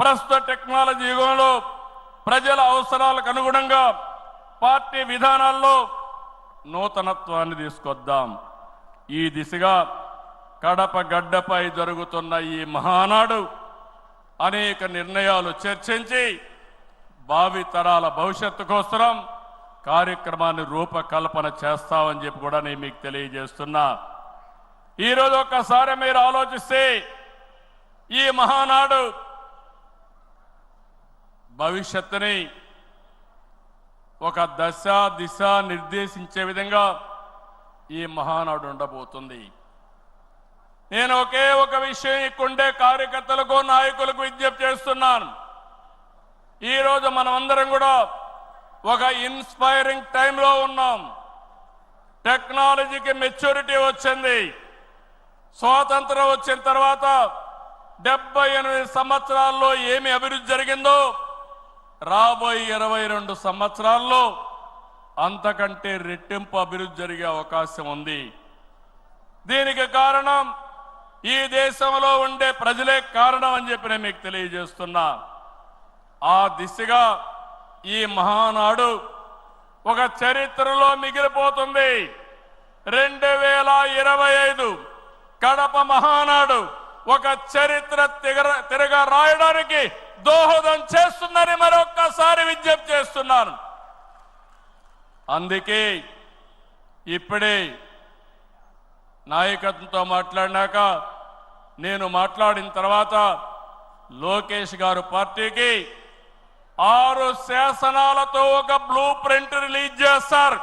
ప్రస్తుత టెక్నాలజీ యుగంలో ప్రజల అవసరాలకు అనుగుణంగా పార్టీ విధానాల్లో నూతనత్వాన్ని తీసుకొద్దాం. ఈ దిశగా కడప గడ్డపై జరుగుతున్న ఈ మహానాడు అనేక నిర్ణయాలు చర్చించి భావితరాల భవిష్యత్తు కోసం కార్యక్రమాన్ని రూపకల్పన చేస్తామని చెప్పి కూడా నేను మీకు తెలియజేస్తున్నా. ఈరోజు ఒక్కసారి మీరు ఆలోచిస్తే ఈ మహానాడు భవిష్యత్తుని ఒక దశ దిశ నిర్దేశించే విధంగా ఈ మహానాడు ఉండబోతుంది. నేను ఒకే ఒక విషయం ఇక్కడుండే కార్యకర్తలకు నాయకులకు విజ్ఞప్తి చేస్తున్నాను. ఈరోజు మనమందరం కూడా ఒక ఇన్స్పైరింగ్ టైంలో ఉన్నాం. టెక్నాలజీకి మెచ్యూరిటీ వచ్చింది. స్వాతంత్రం వచ్చిన తర్వాత 78 సంవత్సరాల్లో ఏమి అభివృద్ధి జరిగిందో రాబోయే 22 సంవత్సరాల్లో అంతకంటే రెట్టింపు అభివృద్ధి జరిగే అవకాశం ఉంది. దీనికి కారణం ఈ దేశంలో ఉండే ప్రజలే కారణం అని చెప్పి నేను మీకు తెలియజేస్తున్నా. ఆ దిశగా ఈ మహానాడు ఒక చరిత్రలో మిగిలిపోతుంది. 2025 కడప మహానాడు ఒక చరిత్ర తిరగ రాయడానికి దోహదం చేస్తుందని మరొక్కసారి విజ్ఞప్తి చేస్తున్నాను. అందుకే ఇప్పుడే నాయకత్వంతో మాట్లాడినాక నేను మాట్లాడిన తర్వాత లోకేష్ గారు పార్టీకి 6 శాసనాలతో ఒక బ్లూ ప్రింట్ రిలీజ్ చేస్తారు.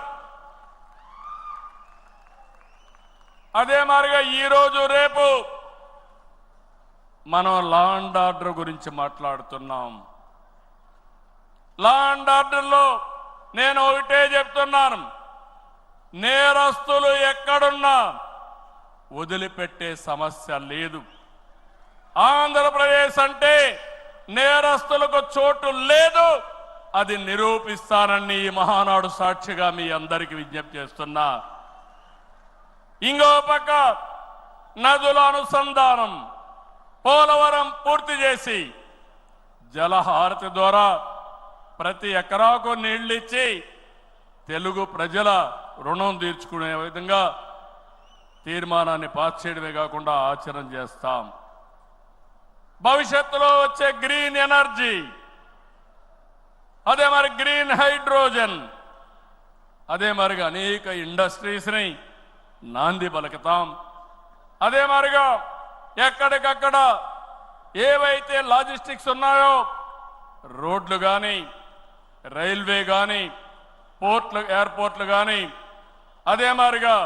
అదే మాదిరిగా ఈరోజు రేపు మనం లా అండ్ ఆర్డర్ గురించి మాట్లాడుతున్నాం. లా అండ్ ఆర్డర్లో నేను ఒకటే చెప్తున్నాను, నేరస్తులు ఎక్కడున్నా వదిలిపెట్టే సమస్య లేదు. ఆంధ్రప్రదేశ్ అంటే నేరస్తులకు చోటు లేదు. అది నిరూపిస్తానని ఈ మహానాడు సాక్షిగా మీ అందరికీ విజ్ఞప్తి చేస్తున్నా. ఇంకో పక్క నదుల అనుసంధానం పోలవరం పూర్తి చేసి జలహారతి ద్వారా ప్రతి ఎకరాకు నీళ్లిచ్చి తెలుగు ప్రజల రుణం తీర్చుకునే విధంగా తీర్మానాన్ని పాస్ చేయడమే కాకుండా ఆచరణ చేస్తాం. భవిష్యత్తులో వచ్చే గ్రీన్ ఎనర్జీ, అదే మరి గ్రీన్ హైడ్రోజన్, అదే మరిగా అనేక ఇండస్ట్రీస్ని నాంది పలుకుతాం. అదే మరిగా ఎక్కడికక్కడ ఏవైతే లాజిస్టిక్స్ ఉన్నాయో రోడ్లు కానీ రైల్వే కానీ పోర్ట్లు ఎయిర్పోర్ట్లు కానీ అదే మాదిరిగా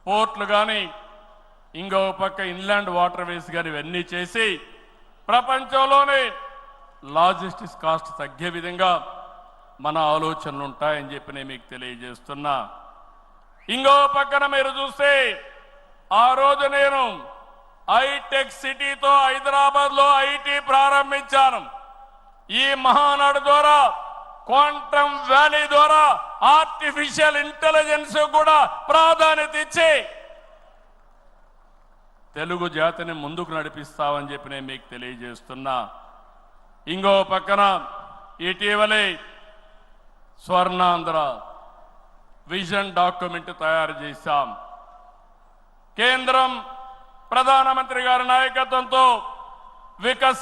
పోర్ట్లు కానీ ఇంకో పక్క ఇన్లాండ్ వాటర్ వేస్ కానీ ఇవన్నీ చేసి ప్రపంచంలోనే లాజిస్టిక్స్ కాస్ట్ తగ్గే విధంగా మన ఆలోచనలు ఉంటాయని చెప్పి నేను మీకు తెలియజేస్తున్నా. ఇంకో పక్కన మీరు చూస్తే ఆ రోజు నేను హైటెక్ సిటీతో హైదరాబాద్లో ఐటీ ప్రారంభించాను. ఈ మహానాడు ద్వారా క్వాంటమ్ వ్యాలీ ద్వారా ఆర్టిఫిషియల్ ఇంటెలిజెన్స్ కూడా ప్రాధాన్యత ఇచ్చి తెలుగు జాతిని ముందుకు నడిపిస్తామని చెప్పి నేను మీకు తెలియజేస్తున్నా. ఇంకో పక్కన ఇటీవలే స్వర్ణాంధ్ర విజన్ డాక్యుమెంట్ తయారు చేశాం. కేంద్రం ప్రధానమంత్రి గారి నాయకత్వంతో వికసిత